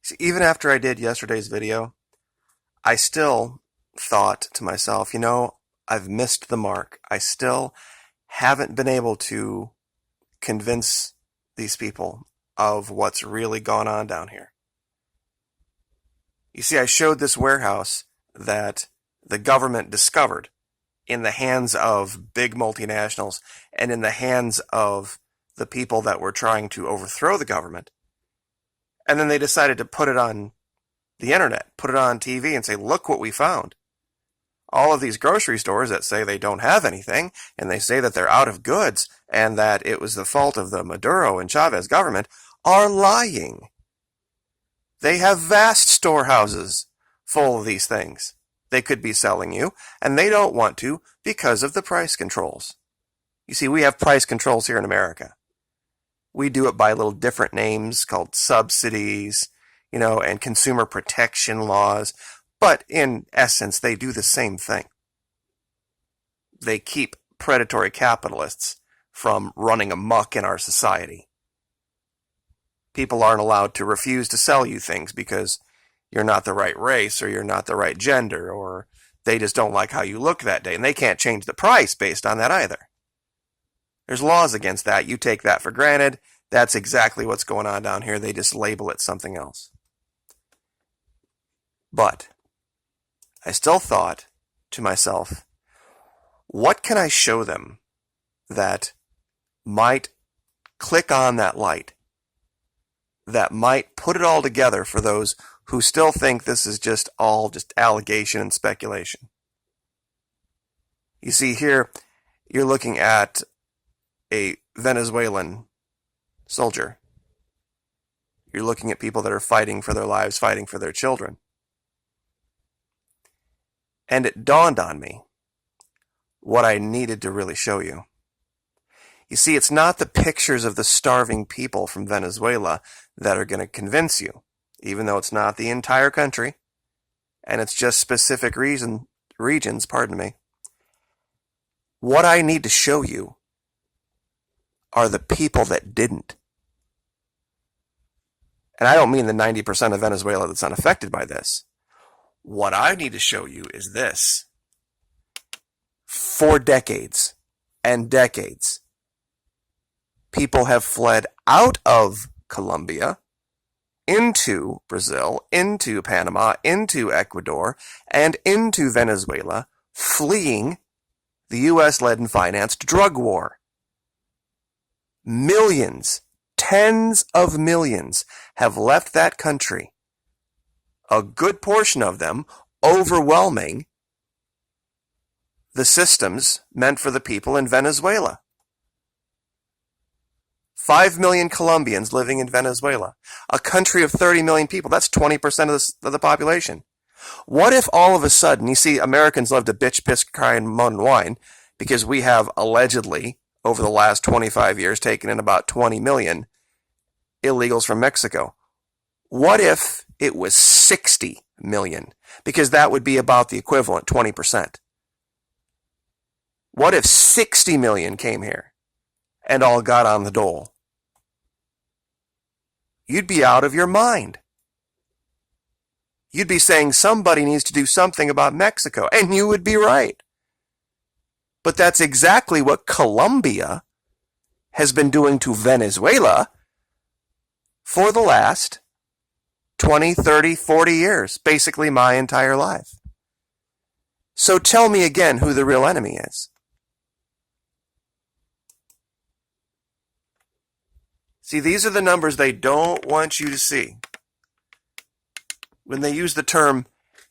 See, even after I did yesterday's video, I still thought to myself, I've missed the mark. I still haven't been able to convince these people of what's really gone on down here. You see, I showed this warehouse that the government discovered in the hands of big multinationals and in the hands of the people that were trying to overthrow the government. And then they decided to put it on the internet, put it on TV and say, look what we found. All of these grocery stores that say they don't have anything, and they say that they're out of goods, and that it was the fault of the Maduro and Chavez government, are lying. They have vast storehouses full of these things they could be selling you, and they don't want to because of the price controls. You see, we have price controls here in America. We do it by little different names called subsidies, and consumer protection laws. But in essence, they do the same thing. They keep predatory capitalists from running amok in our society. People aren't allowed to refuse to sell you things because you're not the right race or you're not the right gender or they just don't like how you look that day. And they can't change the price based on that either. There's laws against that. You take that for granted. That's exactly what's going on down here. They just label it something else. But I still thought to myself, what can I show them that might click on that light, that might put it all together for those who still think this is just all just allegation and speculation? You see here, you're looking at a Venezuelan soldier. You're looking at people that are fighting for their lives, fighting for their children. And it dawned on me what I needed to really show you. You see, it's not the pictures of the starving people from Venezuela that are going to convince you, even though it's not the entire country, and it's just specific regions. What I need to show you are the people that didn't. And I don't mean the 90% of Venezuela that's unaffected by this. What I need to show you is this. For decades and decades, people have fled out of Colombia into Brazil, into Panama, into Ecuador, and into Venezuela, fleeing the U.S.-led and financed drug war. Millions, tens of millions have left that country. A good portion of them overwhelming the systems meant for the people in Venezuela. 5 million Colombians living in Venezuela, a country of 30 million people. That's 20% of the population. What if all of a sudden, you see, Americans love to bitch, piss, cry, and moan and whine because we have allegedly, over the last 25 years, taken in about 20 million illegals from Mexico. What if it was 60 million? Because that would be about the equivalent, 20%. What if 60 million came here and all got on the dole? You'd be out of your mind. You'd be saying somebody needs to do something about Mexico, and you would be right. But that's exactly what Colombia has been doing to Venezuela for the last 20, 30, 40 years, basically my entire life. So tell me again who the real enemy is. See, these are the numbers they don't want you to see. When they use the term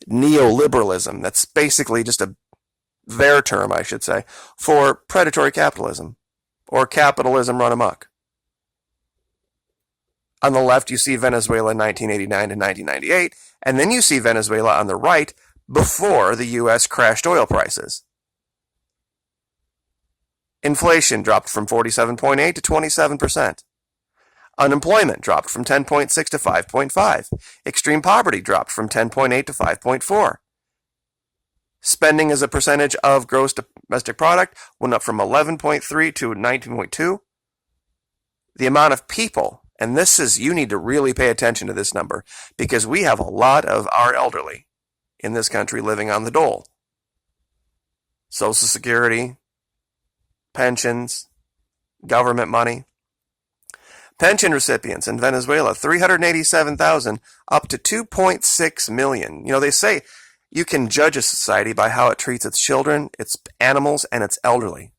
neoliberalism, that's basically just their term, I should say, for predatory capitalism or capitalism run amok. On the left, you see Venezuela in 1989 to 1998, and then you see Venezuela on the right before the U.S. crashed oil prices. Inflation dropped from 47.8 to 27%. Unemployment dropped from 10.6 to 5.5. Extreme poverty dropped from 10.8 to 5.4. Spending as a percentage of gross domestic product went up from 11.3 to 19.2. The amount of people And this is, you need to really pay attention to this number, because we have a lot of our elderly in this country living on the dole. Social Security, pensions, government money. Pension recipients in Venezuela, 387,000 up to 2.6 million. You know, they say you can judge a society by how it treats its children, its animals, and its elderly.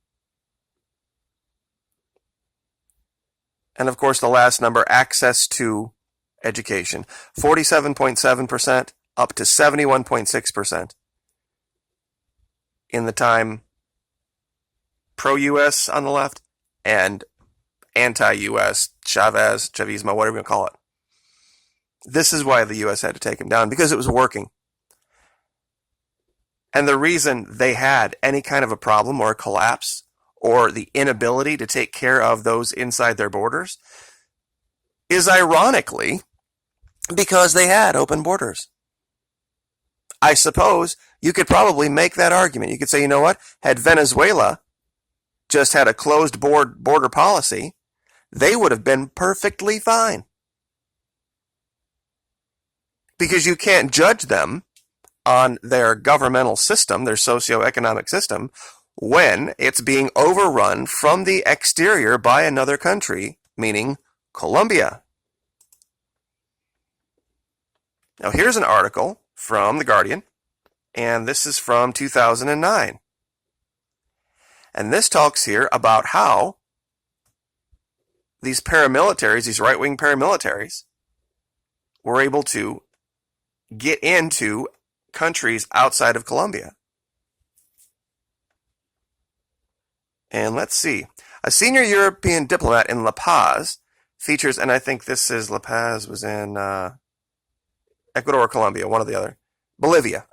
And of course, the last number, access to education, 47.7% up to 71.6% in the time pro-U.S. on the left and anti-U.S. Chavismo, whatever you call it. This is why the U.S. had to take him down, because it was working. And the reason they had any kind of a problem or a collapse or the inability to take care of those inside their borders is ironically because they had open borders. I suppose you could probably make that argument. You could say, you know what? Had Venezuela just had a closed border policy, they would have been perfectly fine. Because you can't judge them on their governmental system, their socioeconomic system, when it's being overrun from the exterior by another country, meaning Colombia. Now here's an article from The Guardian, and this is from 2009. And this talks here about how these paramilitaries, these right-wing paramilitaries, were able to get into countries outside of Colombia. And let's see. A senior European diplomat in La Paz features, and I think this is La Paz was in Ecuador or Colombia, one or the other. Bolivia.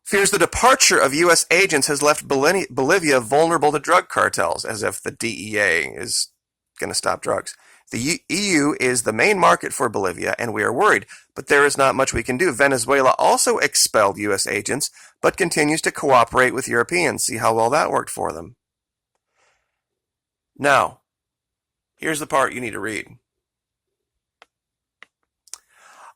Fears the departure of U.S. agents has left Bolivia vulnerable to drug cartels, as if the DEA is going to stop drugs. The EU is the main market for Bolivia, and we are worried, but there is not much we can do. Venezuela also expelled U.S. agents, but continues to cooperate with Europeans. See how well that worked for them. Now, here's the part you need to read.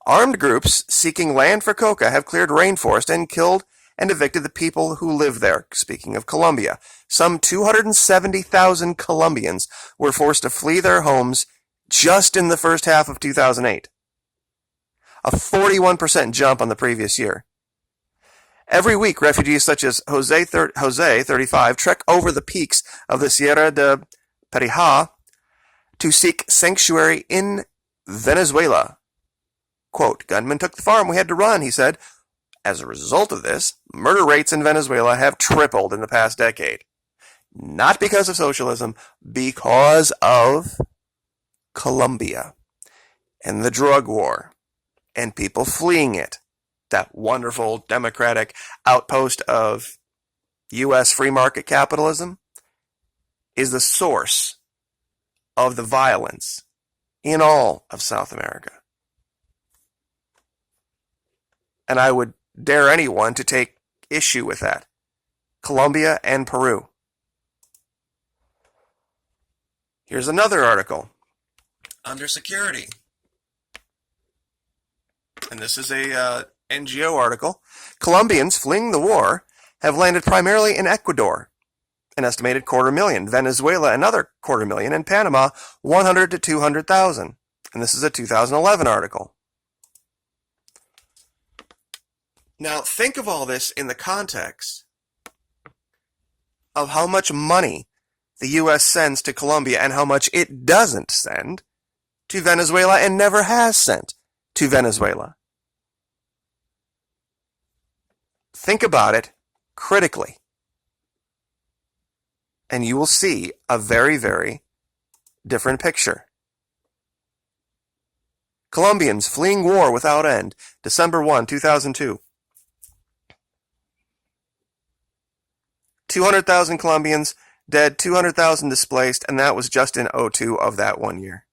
Armed groups seeking land for coca have cleared rainforest and killed and evicted the people who live there. Speaking of Colombia, some 270,000 Colombians were forced to flee their homes just in the first half of 2008. A 41% jump on the previous year. Every week, refugees such as Jose, 35, trek over the peaks of the Sierra de Perijá to seek sanctuary in Venezuela. Quote, gunmen took the farm, we had to run, he said. As a result of this, murder rates in Venezuela have tripled in the past decade. Not because of socialism, because of Colombia and the drug war and people fleeing it. That wonderful democratic outpost of U.S. free market capitalism is the source of the violence in all of South America. And I would dare anyone to take issue with that. Colombia and Peru. Here's another article. Under security. And this is a NGO article. Colombians fleeing the war have landed primarily in Ecuador, an estimated 250,000. Venezuela, another 250,000. And Panama, 100 to 200,000. And this is a 2011 article. Now, think of all this in the context of how much money the U.S. sends to Colombia and how much it doesn't send to Venezuela and never has sent to Venezuela. Think about it critically, and you will see a very, very different picture. Colombians fleeing war without end, December 1, 2002. 200,000 Colombians dead, 200,000 displaced, and that was just in 2002 of that 1 year.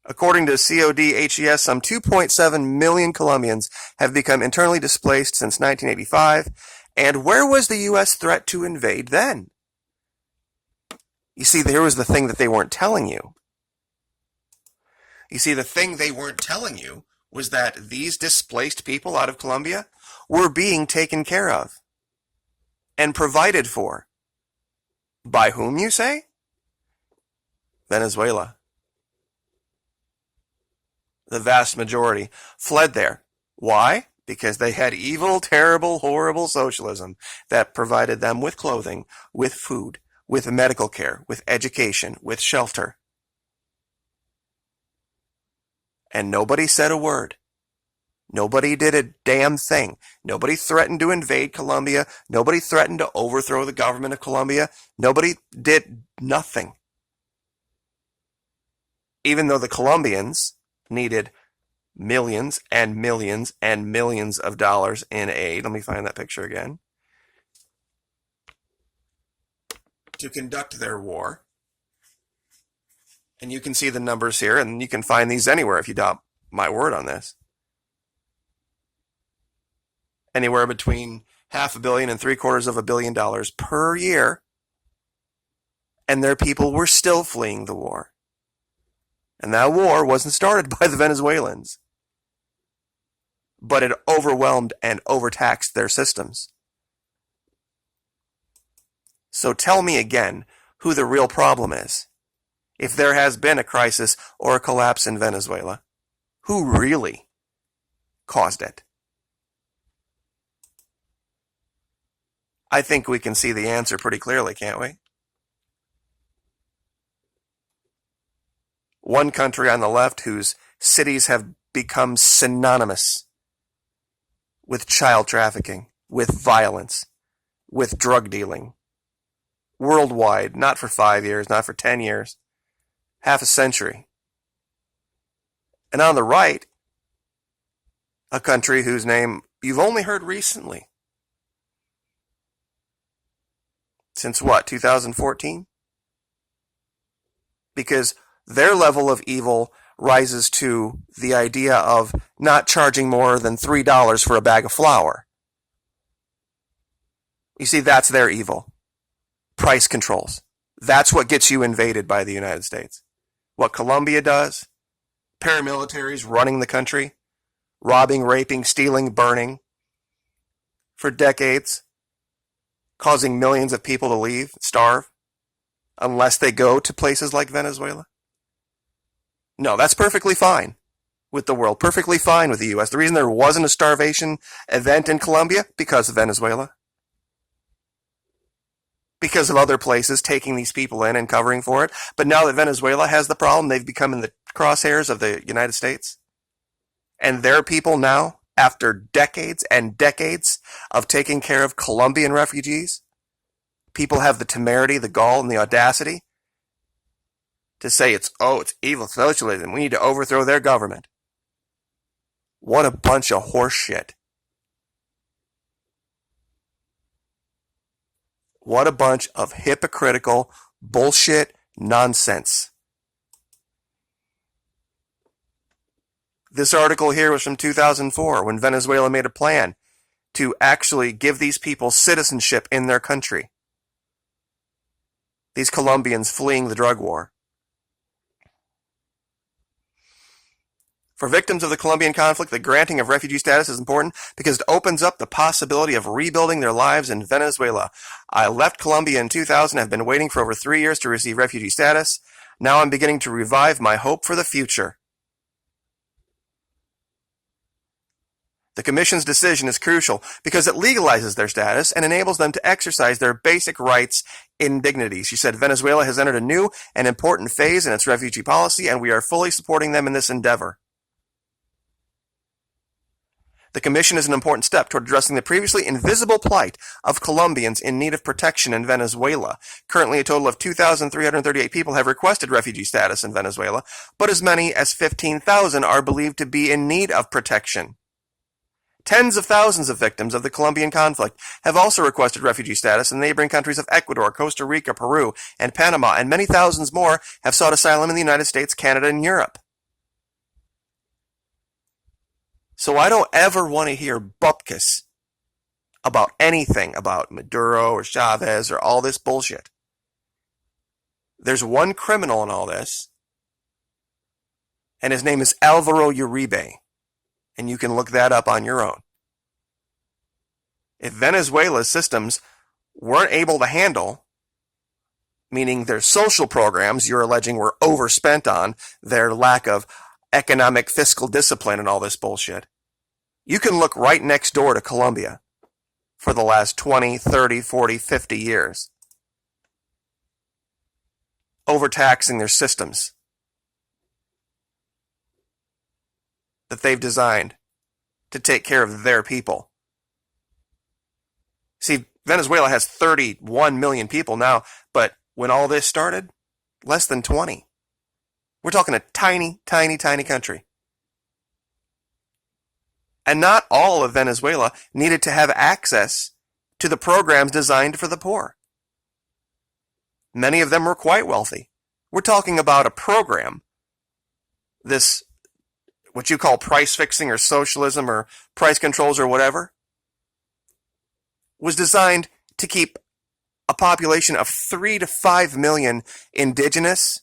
According to CODHES, some 2.7 million Colombians have become internally displaced since 1985, And where was the U.S. threat to invade then? You see, there was the thing that they weren't telling you. You see, the thing they weren't telling you was that these displaced people out of Colombia were being taken care of and provided for. By whom, you say? Venezuela. The vast majority fled there. Why? Because they had evil, terrible, horrible socialism that provided them with clothing, with food, with medical care, with education, with shelter. And nobody said a word. Nobody did a damn thing. Nobody threatened to invade Colombia. Nobody threatened to overthrow the government of Colombia. Nobody did nothing. Even though the Colombians needed millions and millions and millions of dollars in aid. Let me find that picture again. To conduct their war. And you can see the numbers here, and you can find these anywhere if you doubt my word on this. Anywhere between $500 million and $750 million per year. And their people were still fleeing the war. And that war wasn't started by the Venezuelans. But it overwhelmed and overtaxed their systems. So tell me again who the real problem is. If there has been a crisis or a collapse in Venezuela, who really caused it? I think we can see the answer pretty clearly, can't we? One country on the left whose cities have become synonymous with child trafficking, with violence, with drug dealing. Worldwide, not for 5 years, not for 10 years, half a century. And on the right, a country whose name you've only heard recently. Since what, 2014? Because their level of evil rises to the idea of not charging more than $3 for a bag of flour. You see, that's their evil. Price controls. That's what gets you invaded by the United States. What Colombia does, paramilitaries running the country, robbing, raping, stealing, burning, for decades, causing millions of people to leave, starve, unless they go to places like Venezuela. No, that's perfectly fine with the world, perfectly fine with the U.S. The reason there wasn't a starvation event in Colombia, because of Venezuela. Because of other places taking these people in and covering for it. But now that Venezuela has the problem, they've become in the crosshairs of the United States. And their people now, after decades and decades of taking care of Colombian refugees, people have the temerity, the gall, and the audacity to say it's evil socialism. We need to overthrow their government. What a bunch of horse shit. What a bunch of hypocritical bullshit nonsense. This article here was from 2004 when Venezuela made a plan to actually give these people citizenship in their country. These Colombians fleeing the drug war. For victims of the Colombian conflict, the granting of refugee status is important because it opens up the possibility of rebuilding their lives in Venezuela. I left Colombia in 2000 and have been waiting for over 3 years to receive refugee status. Now I'm beginning to revive my hope for the future. The Commission's decision is crucial because it legalizes their status and enables them to exercise their basic rights in dignity. She said Venezuela has entered a new and important phase in its refugee policy, and we are fully supporting them in this endeavor. The Commission is an important step toward addressing the previously invisible plight of Colombians in need of protection in Venezuela. Currently, a total of 2,338 people have requested refugee status in Venezuela, but as many as 15,000 are believed to be in need of protection. Tens of thousands of victims of the Colombian conflict have also requested refugee status in the neighboring countries of Ecuador, Costa Rica, Peru, and Panama, and many thousands more have sought asylum in the United States, Canada, and Europe. So I don't ever want to hear bupkis about anything about Maduro or Chavez or all this bullshit. There's one criminal in all this, and his name is Alvaro Uribe, and you can look that up on your own. If Venezuela's systems weren't able to handle, meaning their social programs you're alleging were overspent on, their lack of economic fiscal discipline and all this bullshit, you can look right next door to Colombia for the last 20, 30, 40, 50 years. Overtaxing their systems that they've designed to take care of their people. See, Venezuela has 31 million people now, but when all this started, less than 20. We're talking a tiny, tiny, tiny country. And not all of Venezuela needed to have access to the programs designed for the poor. Many of them were quite wealthy. We're talking about a program, this, what you call price fixing or socialism or price controls or whatever, was designed to keep a population of 3 to 5 million indigenous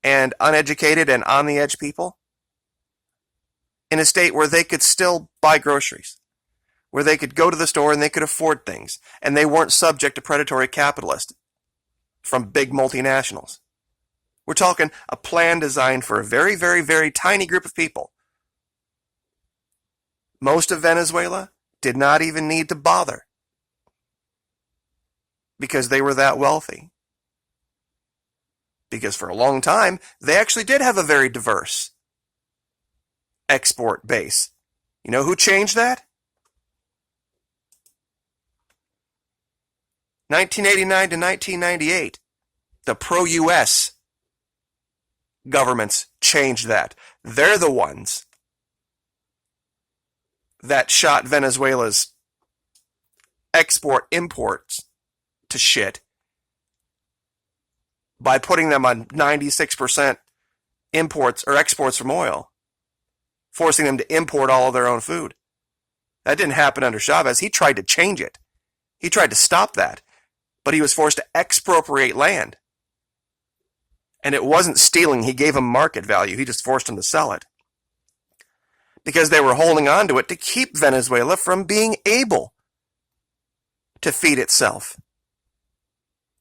and uneducated and on the edge people in a state where they could still buy groceries, where they could go to the store and they could afford things, and they weren't subject to predatory capitalists from big multinationals. We're talking a plan designed for a very, very, very tiny group of people. Most of Venezuela did not even need to bother because they were that wealthy. Because for a long time, they actually did have a very diverse export base. You know who changed that? 1989 to 1998, the pro-US governments changed that. They're the ones that shot Venezuela's export-imports to shit by putting them on 96% imports or exports from oil, forcing them to import all of their own food. That didn't happen under Chavez. He tried to change it. He tried to stop that, but he was forced to expropriate land. And it wasn't stealing. He gave them market value. He just forced them to sell it. Because they were holding on to it to keep Venezuela from being able to feed itself.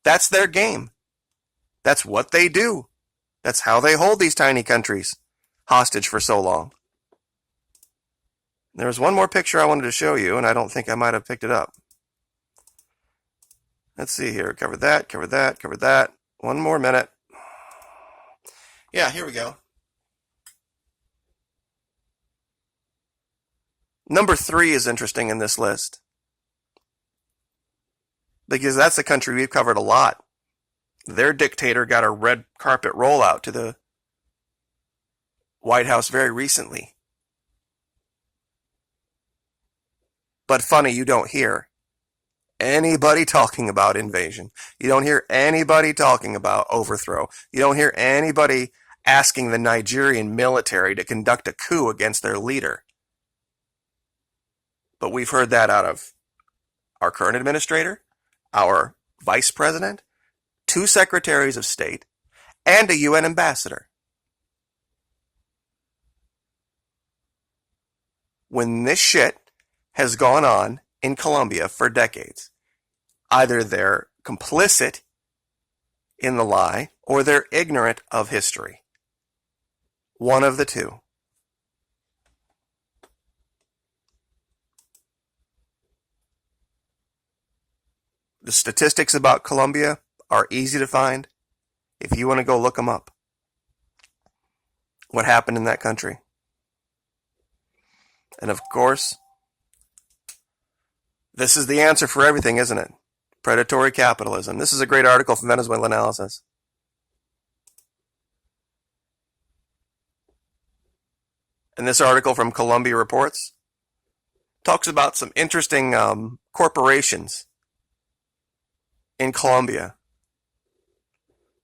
That's their game. That's what they do. That's how they hold these tiny countries hostage for so long. There was one more picture I wanted to show you, and I don't think I might have picked it up. Let's see here. Covered that, covered that, covered that. One more minute. Yeah, here we go. Number 3 is interesting in this list, because that's a country we've covered a lot. Their dictator got a red carpet rollout to the White House very recently. But funny, you don't hear anybody talking about invasion. You don't hear anybody talking about overthrow. You don't hear anybody asking the Nigerian military to conduct a coup against their leader. But we've heard that out of our current administrator, our vice president, 2 secretaries of state, and a UN ambassador. When this shit has gone on in Colombia for decades, either they're complicit in the lie or they're ignorant of history. One of the two. The statistics about Colombia are easy to find if you want to go look them up. What happened in that country. And of course, this is the answer for everything, isn't it? Predatory capitalism. This is a great article from Venezuela Analysis. And this article from Colombia Reports talks about some interesting corporations in Colombia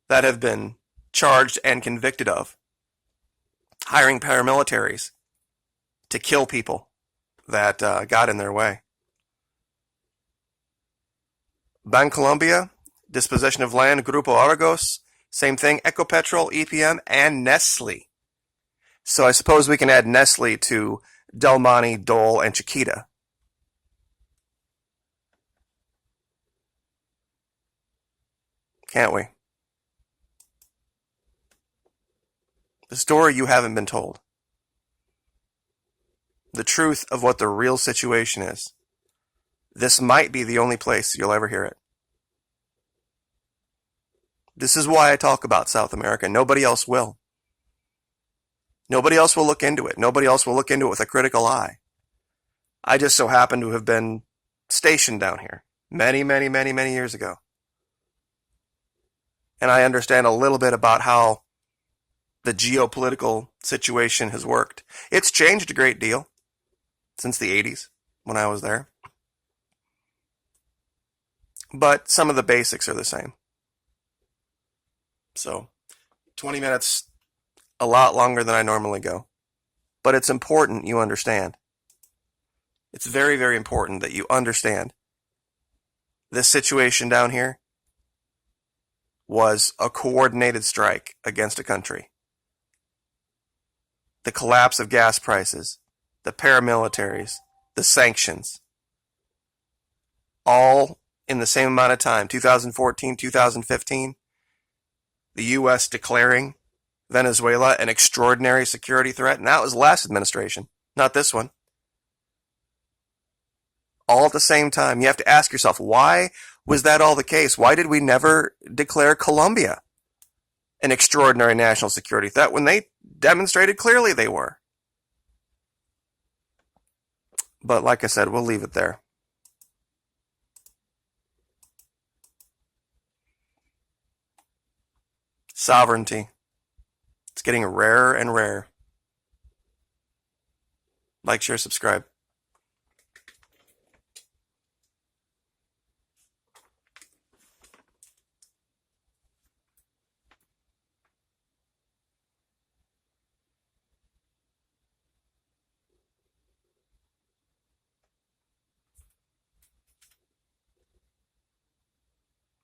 that have been charged and convicted of hiring paramilitaries to kill people that got in their way. Bancolombia, disposition of land, Grupo Argos, same thing, Ecopetrol, EPM, and Nestle. So I suppose we can add Nestle to Del Monte, Dole, and Chiquita. Can't we? The story you haven't been told. The truth of what the real situation is. This might be the only place you'll ever hear it. This is why I talk about South America. Nobody else will. Nobody else will look into it. Nobody else will look into it with a critical eye. I just so happen to have been stationed down here many, many, many, many years ago. And I understand a little bit about how the geopolitical situation has worked. It's changed a great deal since the 80s when I was there. But some of the basics are the same. So, 20 minutes, a lot longer than I normally go. But it's important you understand. It's very, very important that you understand this situation down here was a coordinated strike against a country. The collapse of gas prices, the paramilitaries, the sanctions, all in the same amount of time, 2014, 2015, the U.S. declaring Venezuela an extraordinary security threat, and that was the last administration, not this one. All at the same time. You have to ask yourself, why was that all the case? Why did we never declare Colombia an extraordinary national security threat when they demonstrated clearly they were? But like I said, we'll leave it there. Sovereignty. It's getting rarer and rarer. Like, share, subscribe.